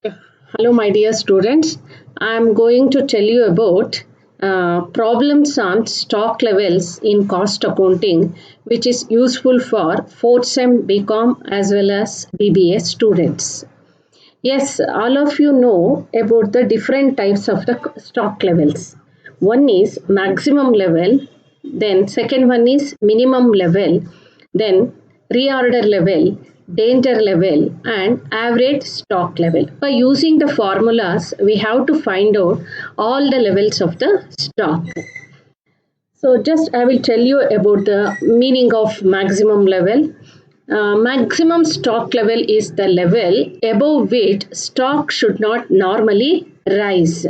Hello, my dear students. I'm going to tell you about problems on stock levels in cost accounting, which is useful for 4th SEM BCom as well as BBA students. Yes, all of you know about the different types of the stock levels. One is maximum level, then second one is minimum level, then reorder level, danger level, and average stock level. By using the formulas, we have to find out all the levels of the stock. So, just I will tell you about the meaning of maximum level. Maximum stock level is the level above which stock should not normally rise.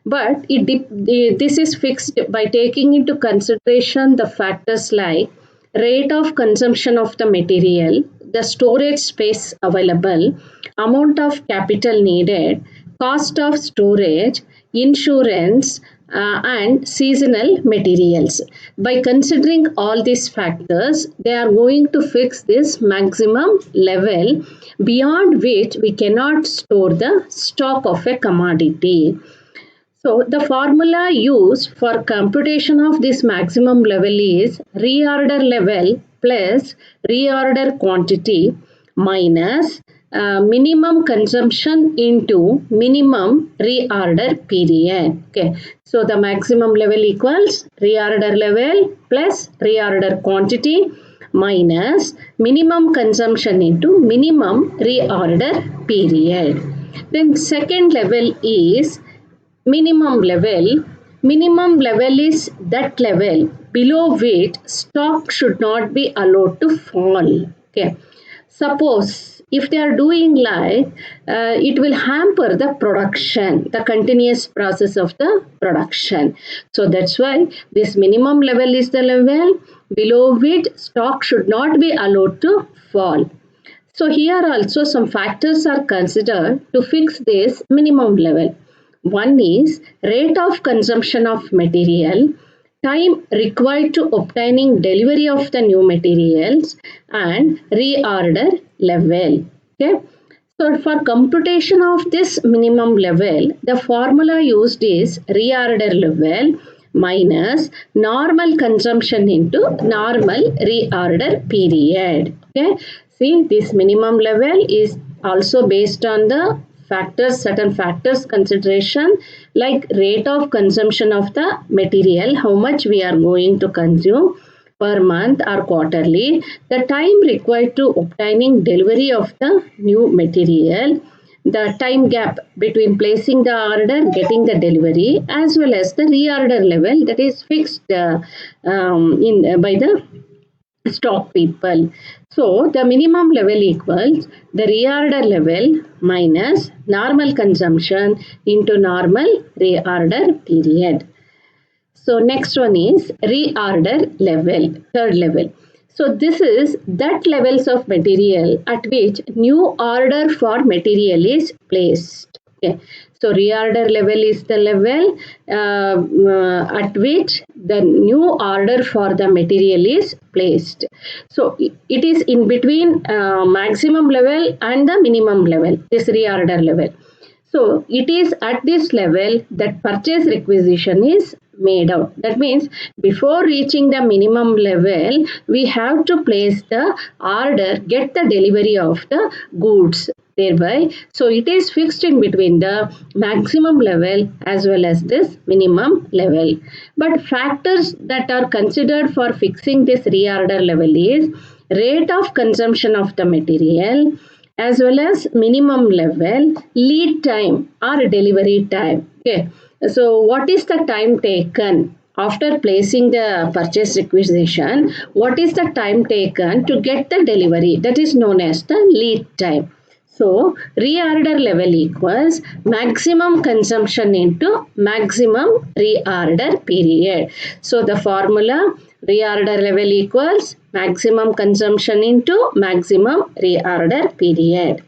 But this is fixed by taking into consideration the factors like rate of consumption of the material, the storage space available, amount of capital needed, cost of storage, insurance, and seasonal materials. By considering all these factors, they are going to fix this maximum level beyond which we cannot store the stock of a commodity. So the formula used for computation of this maximum level is reorder level plus reorder quantity minus minimum consumption into minimum reorder period. Okay. So the maximum level equals reorder level plus reorder quantity minus minimum consumption into minimum reorder period. Then second level is minimum level is that level below which stock should not be allowed to fall. Okay, suppose if they are doing like it will hamper the production, the continuous process of the production. So that's why this minimum level is the level below which stock should not be allowed to fall. So here also some factors are considered to fix this minimum level. One is rate of consumption of material, time required to obtaining delivery of the new materials, and reorder level. Okay. So for computation of this minimum level, the formula used is reorder level minus normal consumption into normal reorder period. Okay. See, this minimum level is also based on the certain factors consideration like rate of consumption of the material, how much we are going to consume per month or quarterly, the time required to obtaining delivery of the new material, the time gap between placing the order, getting the delivery, as well as the reorder level that is fixed by the stock people. So the minimum level equals the reorder level minus normal consumption into normal reorder period. So next one is reorder level, third level. So this is that levels of material at which new order for material is placed. Okay. So reorder level is the level at which the new order for the material is placed. So it is in between maximum level and the minimum level, this reorder level. So it is at this level that purchase requisition is made out. That means before reaching the minimum level, we have to place the order, get the delivery of the goods thereby. So it is fixed in between the maximum level as well as this minimum level. But factors that are considered for fixing this reorder level is rate of consumption of the material, as well as minimum level, lead time or delivery time. Okay. So what is the time taken after placing the purchase requisition? What is the time taken to get the delivery? That is known as the lead time. So reorder level equals maximum consumption into maximum reorder period. So the formula reorder level equals maximum consumption into maximum reorder period.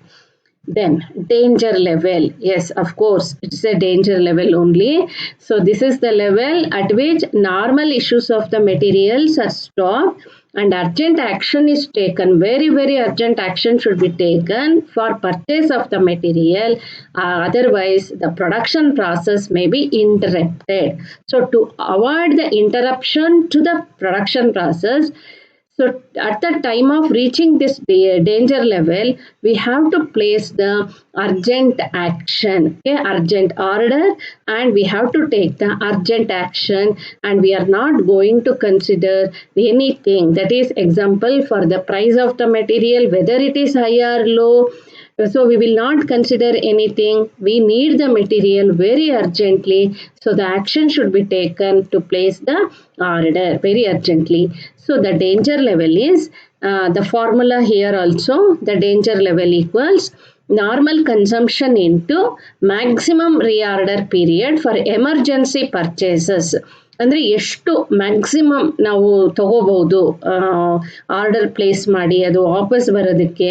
Then danger level. Yes, of course, it's a danger level only. So this is the level at which normal issues of the materials are stopped and urgent action is taken. Very, very urgent action should be taken for purchase of the material. Otherwise, the production process may be interrupted. So, to avoid the interruption to the production process, so at the time of reaching this danger level, we have to place the urgent action, okay, urgent order, and we have to take the urgent action, and we are not going to consider anything. That is example for the price of the material, whether it is high or low. So we will not consider anything. We need the material very urgently. So the action should be taken to place the order very urgently. So the danger level is the formula here also. The danger level equals normal consumption into maximum reorder period for emergency purchases. ಅಂದರೆ ಎಷ್ಟು maximum ನಾವು ತಗೋಬಹುದು order place ಮಾಡಿ ಅದು ವಾಪಸ್ ಬರೋದಕ್ಕೆ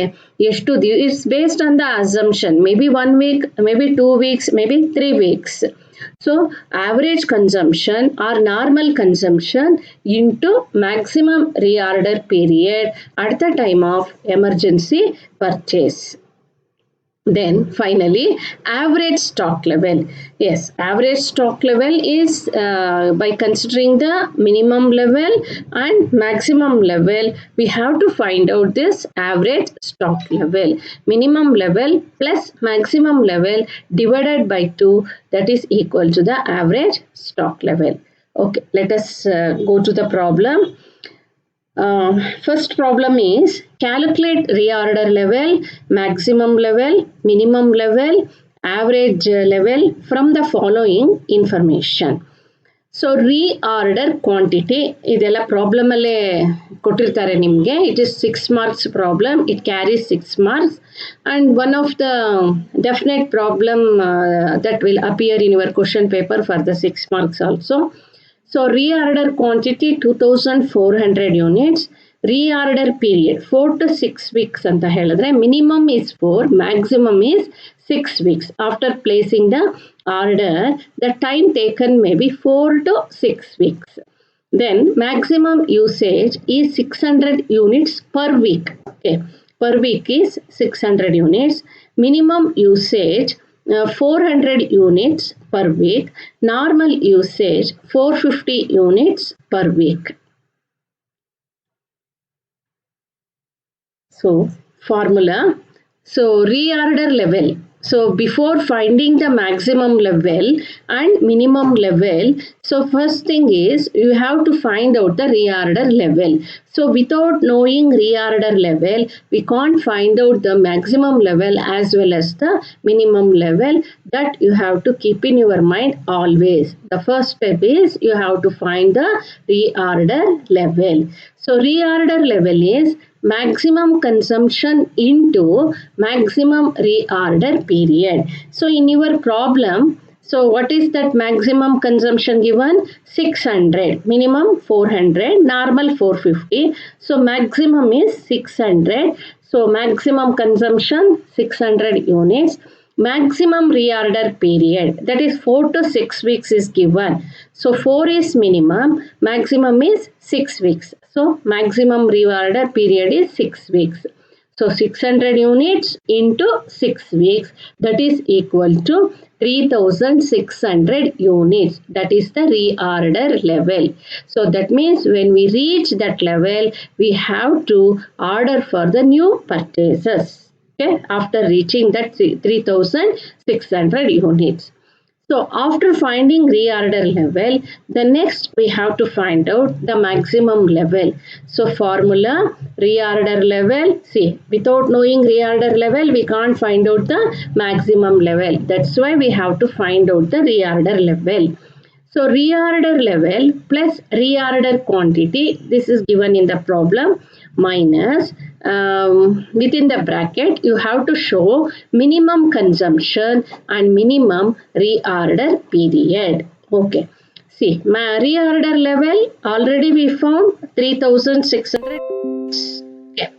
ಎಷ್ಟು it's based on the assumption may be 1 week, may be 2 weeks, may be 3 weeks. So average consumption or normal consumption into maximum reorder period at the time of emergency purchase. Then finally, average stock level. Yes, average stock level is by considering the minimum level and maximum level, we have to find out this average stock level. Minimum level plus maximum level divided by 2, that is equal to the average stock level. Okay, let us go to the problem. First problem is calculate reorder level, maximum level, minimum level, average level from the following information. So reorder quantity ಇದೆಲ್ಲ problem ಅಲ್ಲೇ ಕೊಟ್ಟಿರ್ತಾರೆ ನಿಮಗೆ. It is 6 marks problem. It carries 6 marks and one of the definite problem that will appear in your question paper for the 6 marks also. So reorder quantity 2400 units. Reorder period 4 to 6 weeks ಅಂತ ಹೇಳಿದ್ರೆ minimum is 4, maximum is 6 weeks. After placing the order, the time taken may be 4 to 6 weeks. Then maximum usage is 600 units per week. Okay, per week is 600 units. Minimum usage 400 units per week. Normal usage 450 units per week. So formula. So reorder level. So before finding the maximum level and minimum level, so first thing is you have to find out the reorder level. So without knowing reorder level, we can't find out the maximum level as well as the minimum level. That you have to keep in your mind always. The first step is you have to find the reorder level. So reorder level is maximum consumption into maximum reorder period. So in your problem, so what is that maximum consumption given? 600, minimum 400, normal 450. So maximum is 600. So maximum consumption 600 units. Maximum reorder period, that is 4 to 6 weeks is given. So 4 is minimum, maximum is 6 weeks. So maximum reorder period is 6 weeks. So 600 units into 6 weeks, that is equal to 3600 units. That is the reorder level. So that means when we reach that level, we have to order for the new purchases. Okay, after reaching that 3600 units. So after finding reorder level, the next we have to find out the maximum level. So formula reorder level. See, without knowing reorder level, we can't find out the maximum level. That's why we have to find out the reorder level. So reorder level plus reorder quantity, this is given in the problem, minus within the bracket you have to show minimum consumption and minimum reorder period. Okay, see, my reorder level already we found 3600. Okay.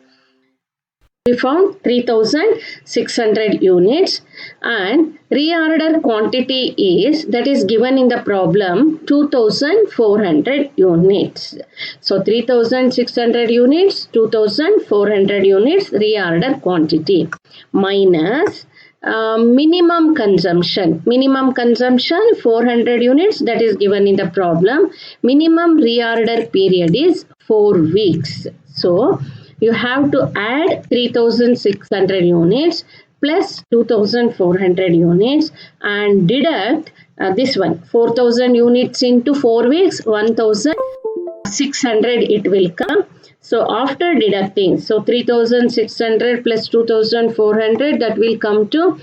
We found 3600 units, and reorder quantity is, that is given in the problem, 2400 units. So 3600 units, 2400 units reorder quantity minus minimum consumption. Minimum consumption 400 units, that is given in the problem. Minimum reorder period is 4 weeks. So you have to add 3600 units plus 2400 units and deduct this one, 4000 units into 4 weeks, 1600 it will come. So after deducting, so 3600 plus 2400, that will come to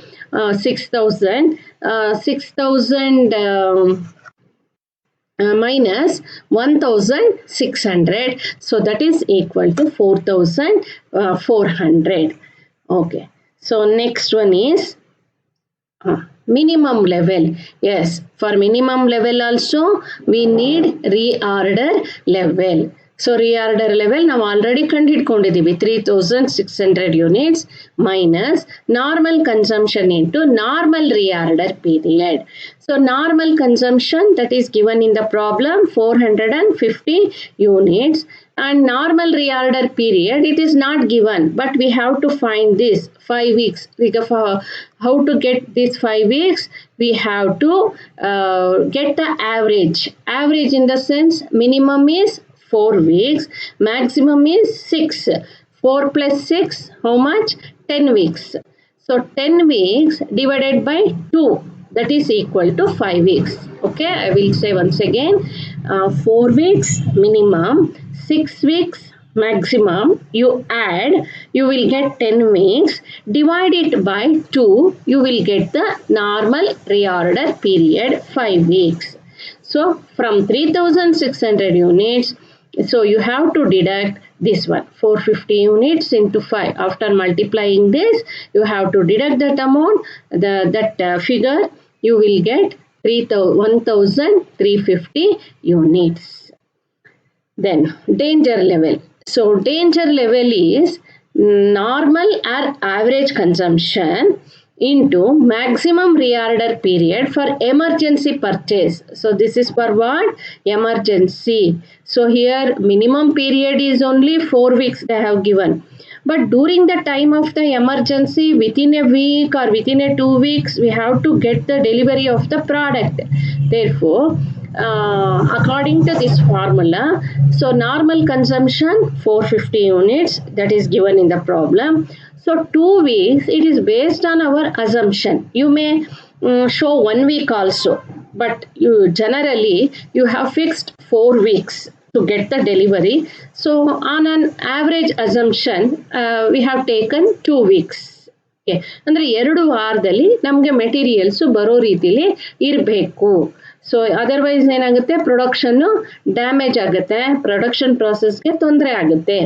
6000. 6000 minus 1600, so that is equal to 4400. Okay, so next one is minimum level. Yes, for minimum level also we need reorder level. So reorder level ನಾವು already ಕಂಡುಹಿಡ್ಕೊಂಡಿದ್ದೀವಿ, 3600 units minus normal consumption into normal reorder period. So normal consumption, that is given in the problem, 450 units, and normal reorder period, it is not given, but we have to find this 5 weeks. How to get these 5 weeks? We have to get the average. Average in the sense, minimum is 4 weeks, maximum is 6. 4 plus 6, how much? 10 weeks. So 10 weeks divided by 2, that is equal to 5 weeks. Okay, I will say once again, 4 weeks minimum, 6 weeks maximum, you add, you will get 10 weeks, divide it by 2, you will get the normal reorder period, 5 weeks. So from 3600 units, so you have to deduct this one, 450 units into 5. After multiplying this, you have to deduct that amount, that figure, you will get 1350 units. Then danger level. So danger level is normal or average consumption into maximum reorder period for emergency purchase. So this is for what? Emergency. So here minimum period is only 4 weeks they have given. But during the time of the emergency, within a week or within a 2 weeks, we have to get the delivery of the product. Therefore, according to this formula, so normal consumption 450 units, that is given in the problem. So 2 weeks, it is based on our assumption. You may show 1 week also, but you generally you have fixed 4 weeks to get the delivery. So on an average assumption, we have taken 2 weeks. ಅಂದರೆ 2 ವಾರದಲ್ಲಿ ನಮಗೆ materials ಬರೋ ರೀತಿಲಿ ಇರಬೇಕು. So otherwise ಏನಾಗುತ್ತೆ, production damage ಆಗುತ್ತೆ, production ಪ್ರಾಸೆಸ್ಗೆ ತೊಂದರೆ ಆಗುತ್ತೆ.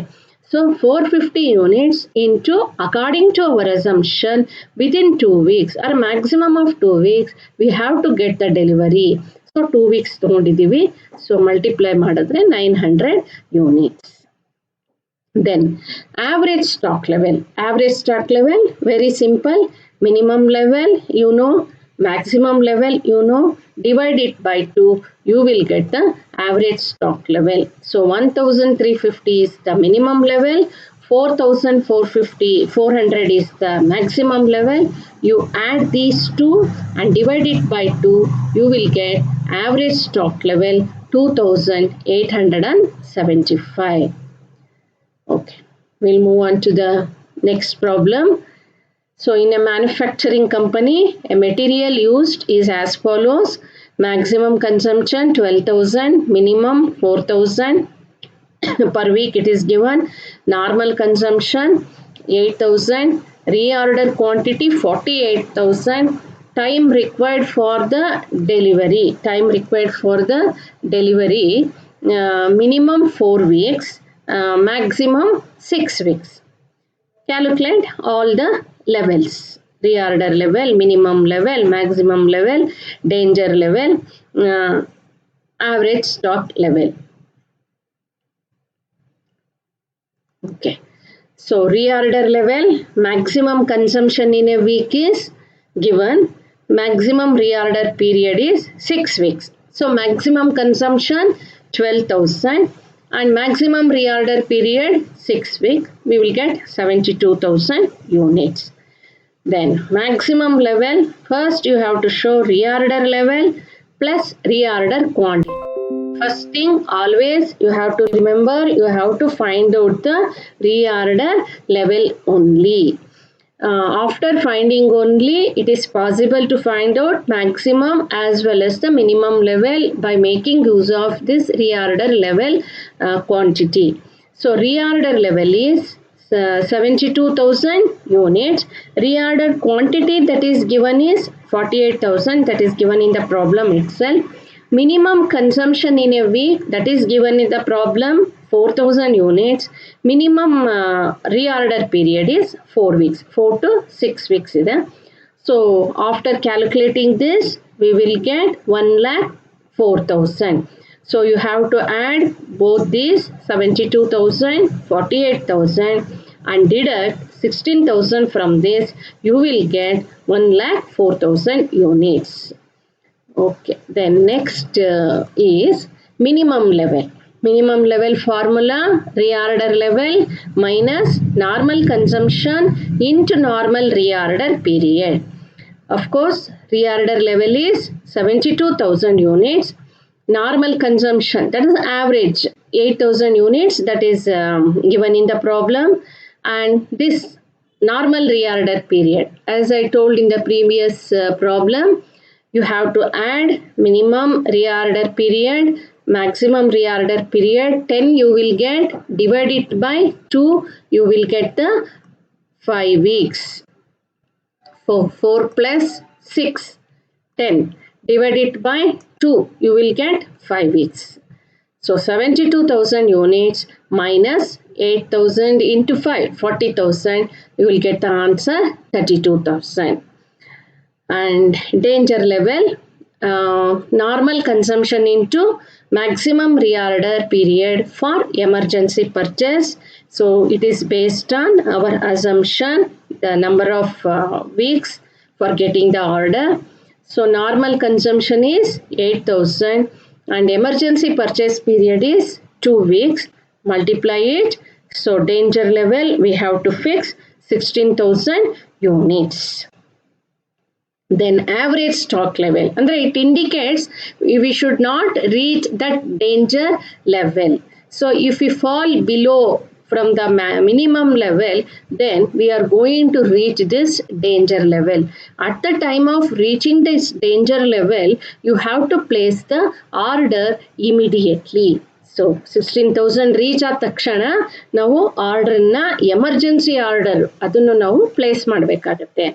So 450 units into, according to our assumption, within 2 weeks or maximum of 2 weeks, we have to get the delivery. So 2 weeks ತಗೊಂಡಿದ್ದೀವಿ. So multiply ಮಾಡಿದ್ರೆ 900 units. Then average stock level. Average stock level, very simple. Minimum level, you know. Maximum level, you know. Divide it by 2, you will get the average stock level. So 1350 is the minimum level, 400 is the maximum level. You add these two and divide it by 2, you will get average stock level 2875. Okay, we'll move on to the next problem. So in a manufacturing company, a material used is as follows. Maximum consumption 12,000, minimum 4,000 per week it is given. Normal consumption 8,000, reorder quantity 48,000, time required for the delivery. Time required for the delivery, minimum 4 weeks, maximum 6 weeks. Calculate all the levels: reorder level, minimum level, maximum level, danger level, average stock level. Okay, So reorder level, maximum consumption in a week is given. Maximum reorder period is 6 weeks. So maximum consumption 12,000 and maximum reorder period 6 weeks. We will get 72,000 units. Then maximum level, first you have to show reorder level plus reorder quantity. First thing, always you have to remember, you have to find out the reorder level only. After finding only, it is possible to find out maximum as well as the minimum level by making use of this reorder level quantity. So reorder level is 72,000 units. Reorder quantity that is given is 48,000, that is given in the problem itself. Minimum consumption in a week that is given in the problem 4,000 units. Minimum reorder period is 4 weeks, 4 to 6 weeks. So after calculating this, we will get 1,04,000. So you have to add both these 72,000, 48,000 and deduct 16,000 from this. You will get 1,04,000 units. Okay, then next is minimum level. Minimum level formula, reorder level minus normal consumption into normal reorder period. Of course, reorder level is 72,000 units. Normal consumption, that is average 8,000 units, that is given in the problem. And this normal reorder period, as I told in the previous problem, you have to add minimum reorder period, maximum reorder period. 10 you will get, divide it by 2, you will get the 5 weeks. 4 plus 6, 10. Divide it by 2, you will get 5 weeks. So 72,000 units minus 8,000 into 5, 40,000. You will get the answer 32,000. And danger level, normal consumption into maximum reorder period for emergency purchase. So it is based on our assumption, the number of weeks for getting the order. So normal consumption is 8,000 and emergency purchase period is 2 weeks. Multiply it. So danger level we have to fix 16,000 units. Then average stock level, and it indicates we should not reach that danger level. So if we fall below from the minimum level, then we are going to reach this danger level. At the time of reaching this danger level, you have to place the order immediately. So 16,000 reach ಆದ ತಕ್ಷಣ ನಾವು ಆರ್ಡರ್ನ emergency order ಅದನ್ನು ನಾವು place ಮಾಡಬೇಕಾಗುತ್ತೆ.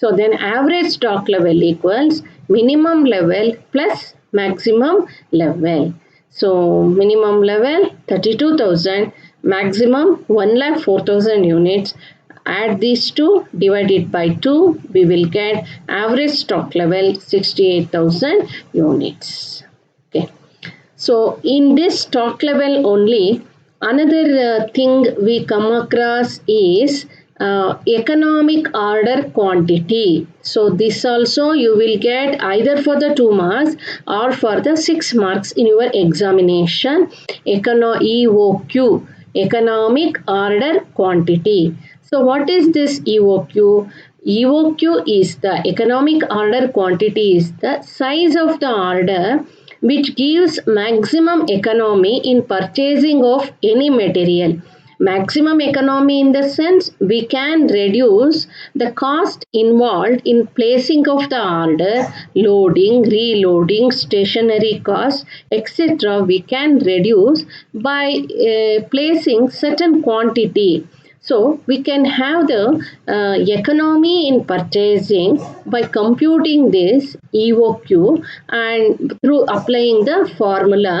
So then average stock level equals minimum level plus maximum level. So minimum level 32,000, maximum 1,04,000 units. Add these two, divide it by 2, we will get average stock level 68,000 units. Okay. So in this stock level only, another thing we come across is economic order quantity. So this also you will get either for the 2 marks or for the 6 marks in your examination. EOQ, economic order quantity. So what is this EOQ? EOQ is the economic order quantity is the size of the order which gives maximum economy in purchasing of any material. Maximum economy in the sense we can reduce the cost involved in placing of the order, loading, reloading, stationery cost, etc. We can reduce by placing certain quantity. So we can have the economy in purchasing by computing this EOQ, and through applying the formula,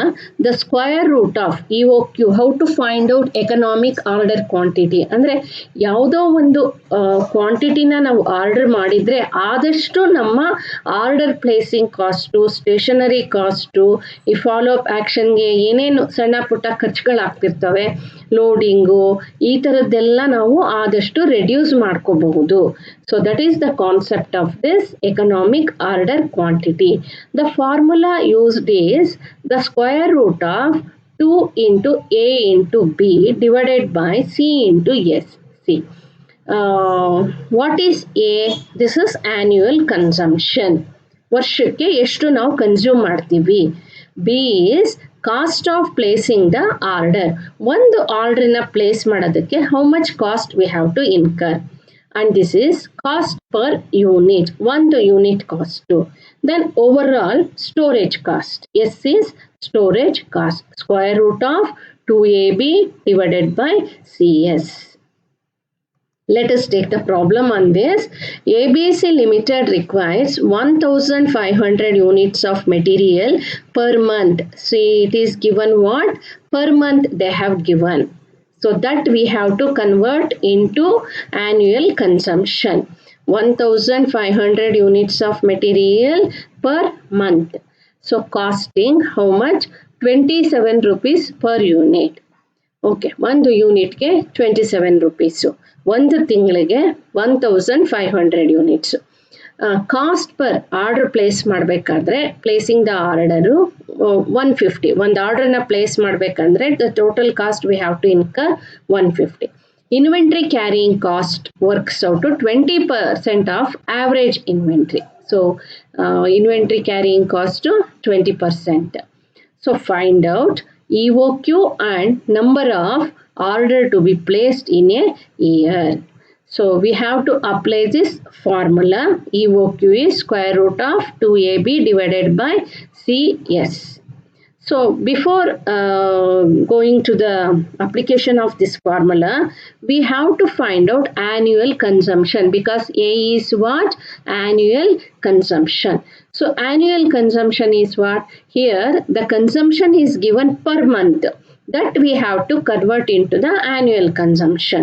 the square root of EOQ, how to find out economic order quantity. ಅಂದರೆ ಯಾವುದೋ ಒಂದು ಕ್ವಾಂಟಿಟಿನ ನಾವು order ಮಾಡಿದರೆ ಆದಷ್ಟು ನಮ್ಮ order placing cost, stationery cost, ಈ follow up ಆ್ಯಕ್ಷನ್ಗೆ ಏನೇನು ಸಣ್ಣ ಪುಟ್ಟ ಖರ್ಚುಗಳಾಗ್ತಿರ್ತವೆ, ಲೋಡಿಂಗು, ಈ ಥರದ್ದೆಲ್ಲ ಅದನ್ನೆಲ್ಲ ನಾವು ಆದಷ್ಟು ರೆಡ್ಯೂಸ್ ಮಾಡ್ಕೋಬಹುದು. So that is the concept of this economic order quantity. The formula used is the square root of 2 into A into B divided by C into S. See, what is A? This is annual consumption. ವರ್ಷಕ್ಕೆ ಎಷ್ಟು ನಾವು consume ಮಾಡ್ತೀವಿ. B is cost of placing the order. ಒಂದು ಆರ್ಡರ್ನ place ಮಾಡೋದಕ್ಕೆ how much cost we have to incur, and this is cost per unit, ಒಂದು unit cost. Then over all storage cost. S is storage cost, square root of 2AB divided by CS. Let us take the problem on this. ABC Limited requires 1500 units of material per month. See, it is given what? Per month they have given. So that we have to convert into annual consumption. 1500 units of material per month. So costing how much? 27 rupees per unit. Okay, ಒಂದು ಯೂನಿಟ್ಗೆ 27 rupees, ಒಂದು ತಿಂಗಳಿಗೆ 1500 units. Cost per order place ಮಾಡಬೇಕಾದ್ರೆ placing the order 150. ಒಂದು ಆರ್ಡರ್ನ place ಮಾಡಬೇಕಂದ್ರೆ the total cost we have to incur 150. Inventory carrying cost works out to 20% of average inventory. So inventory carrying cost 20%. So find out EOQ and number of order to be placed in a year. So we have to apply this formula. EOQ is square root of 2AB divided by CS. So before going to the application of this formula, we have to find out annual consumption, because A is what? Annual consumption. So annual consumption is what? Here the consumption is given per month. That we have to convert into the annual consumption.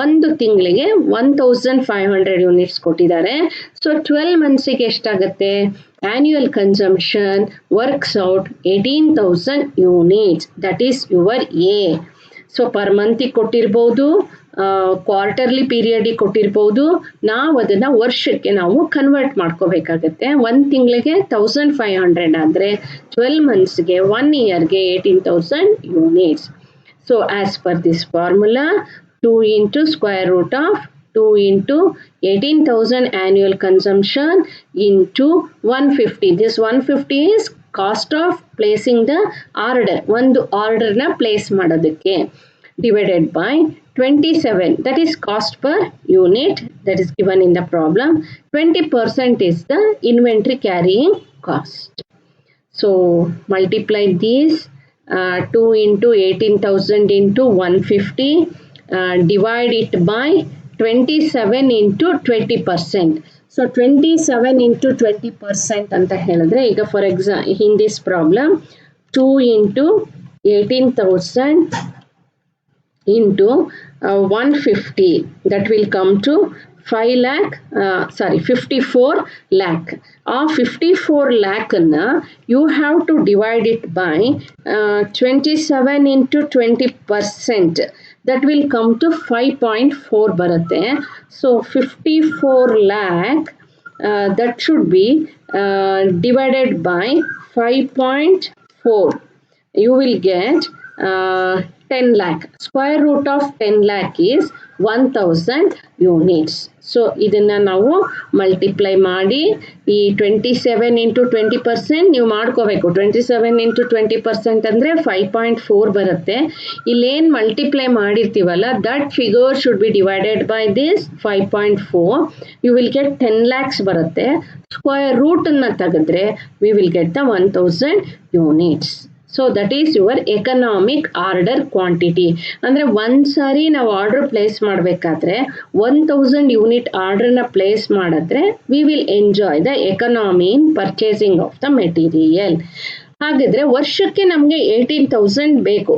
ಒಂದು ತಿಂಗಳಿಗೆ 1500 units ಕೊಟ್ಟಿದ್ದಾರೆ. So 12 ಮಂತ್ಸಿಗೆ ಎಷ್ಟಾಗುತ್ತೆ? Annual consumption works out 18,000 units. That is your A. So per ಮಂತಿಗೆ ಕೊಟ್ಟಿರ್ಬೋದು, quarterly ಪೀರಿಯಡಿಗೆ ಕೊಟ್ಟಿರ್ಬೋದು. ನಾವು ಅದನ್ನು ವರ್ಷಕ್ಕೆ ನಾವು ಕನ್ವರ್ಟ್ ಮಾಡ್ಕೋಬೇಕಾಗತ್ತೆ. ಒಂದು ತಿಂಗಳಿಗೆ 1500 ಆದರೆ 12 ಮಂತ್ಸ್ಗೆ 1 ಇಯರ್ಗೆ 18,000 units. So as per this formula, 2 into square root of 2 into 18,000 annual consumption into 150. This 150 is cost of placing the order. ಒಂದು ಆರ್ಡರ್ನ ಪ್ಲೇಸ್ ಮಾಡೋದಕ್ಕೆ, divided by 27. That is cost per unit that is given in the problem. 20% is the inventory carrying cost. So multiply these 2 into 18,000 into 150. Divide it by 27 into 20%. So 27 into 20% ಅಂತ ಹೇಳಿದ್ರೆ, ಈಗ for in this problem 2 into 18,000 into 150, that will come to 54 lakh. ಆ 54 lakh you have to divide it by 27 into 20%. That will come to 5.4 ಬರುತ್ತೆ. So 54 lakh that should be divided by 5.4. You will get 10 lakh. Square root of 10 lakh is 1000 units. So ಇದನ್ನು ನಾವು multiply ಮಾಡಿ ಈ 27 into 20% ನೀವು ಮಾಡ್ಕೋಬೇಕು. 27 into 20% ಅಂದರೆ 5.4 ಬರುತ್ತೆ. ಇಲ್ಲೇನು ಮಲ್ಟಿಪ್ಲೈ ಮಾಡಿರ್ತೀವಲ್ಲ, that figure should be divided by this 5.4. You will get 10 lakhs ಬರುತ್ತೆ. ಸ್ಕ್ವೇರ್ ರೂಟನ್ನು ತೆಗೆದ್ರೆ we will get the 1000 units. So that is your economic order quantity. ಅಂದರೆ ಒಂದು ಸಾರಿ ನಾವು ಆರ್ಡರ್ ಪ್ಲೇಸ್ ಮಾಡಬೇಕಾದ್ರೆ 1000 ಯೂನಿಟ್ ಆರ್ಡರ್ನ ಪ್ಲೇಸ್ ಮಾಡಿದ್ರೆ we will enjoy the economy in purchasing of the material. ಹಾಗಿದ್ರೆ ವರ್ಷಕ್ಕೆ ನಮಗೆ 18,000 ಬೇಕು.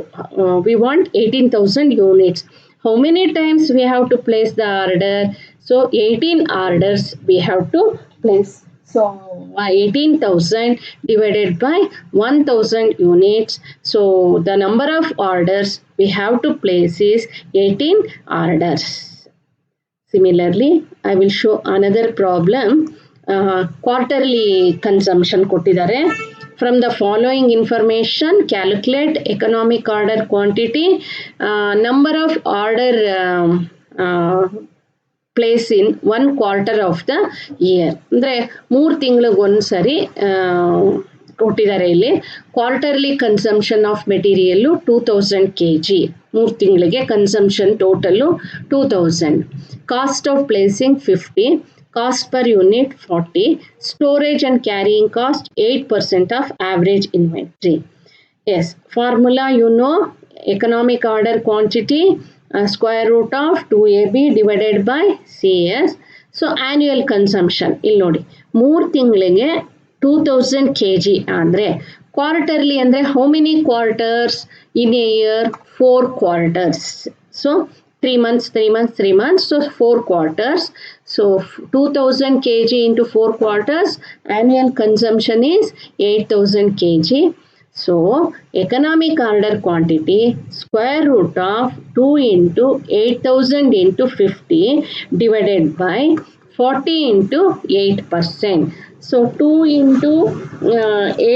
We want 18,000 units. How many times we have to place the order? So 18 orders we have to place. So 18,000 divided by 1,000 units. So the number of orders we have to place is 18 orders. Similarly, I will show another problem. Quarterly consumption ಕೊಟ್ಟಿದ್ದಾರೆ. From the following information, calculate economic order quantity, number of order place in 1/4 of the year. ಅಂದರೆ 3 ತಿಂಗಳಿಗೆ ಒಂದ್ಸರಿ ಕೊಟ್ಟಿದ್ದಾರೆ ಇಲ್ಲಿ. Quarterly consumption of material 2000 kg. 3 ತಿಂಗಳಿಗೆ consumption total 2000. Cost of placing 50. Cost per unit 40. Storage and carrying cost 8% of average inventory. Yes, formula you know, economic order quantity square root of 2AB divided by CS. So annual consumption ಇಲ್ಲಿ ನೋಡಿ 3 ತಿಂಗಳಿಗೆ 2000 kg ಅಂದರೆ quarterly ಅಂದರೆ how many quarters in a year? 4 quarters. So 3 months, 3 months, 3 months, so 4 quarters. So 2000 kg into 4 quarters, annual consumption is 8000 kg. So economic order quantity square root of 2 into 8000 into 50 divided by 40 into 8%. So 2 into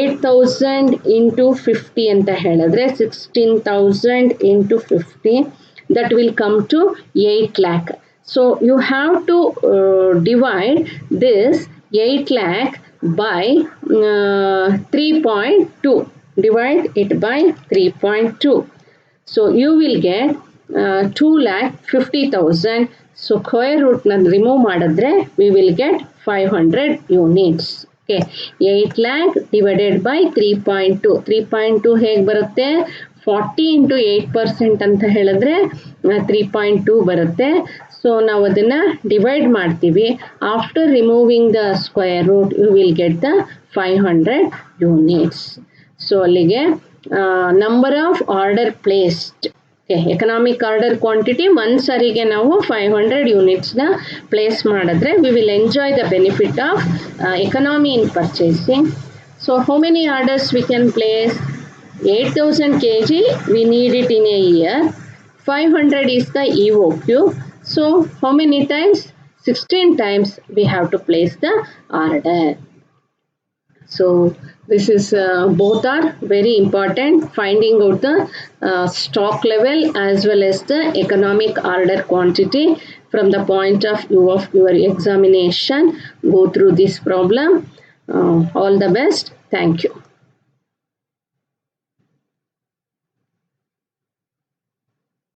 8000 into 50 ಅಂತ ಹೇಳಿದ್ರೆ 16,000 into 50. That will come to 8 lakh. So you have to divide this 8 lakh by 3.2. Divide it by 3.2. So you will get 2,50,000. So square root na remove ಮಾಡಿದ್ರೆ we will get 500 units. Okay, 8 lakh divided by 3.2. 3.2 ಹೇಗೆ ಬರುತ್ತೆ? 40 into 8% ಅಂತ ಹೇಳಿದ್ರೆ 3.2 ಬರುತ್ತೆ. So ನಾವು ಅದನ್ನ divide ಮಾಡ್ತೀವಿ. After removing the square root you will get the 500 units. So ಅಲ್ಲಿಗೆ number of order placed, economic order quantity ಒಂದು ಸರಿಗೆ ನಾವು 500 ಯೂನಿಟ್ಸ್ನ ಪ್ಲೇಸ್ ಮಾಡಿದ್ರೆ we will enjoy the benefit of economy in purchasing. So how many orders we can place? 8000 kg we need it in a year. 500 is the EOQ. So how many times? 16 times we have to place the order. So this is both are very important, finding out the stock level as well as the economic order quantity from the point of view of your examination. Go through this problem. All the best. Thank you.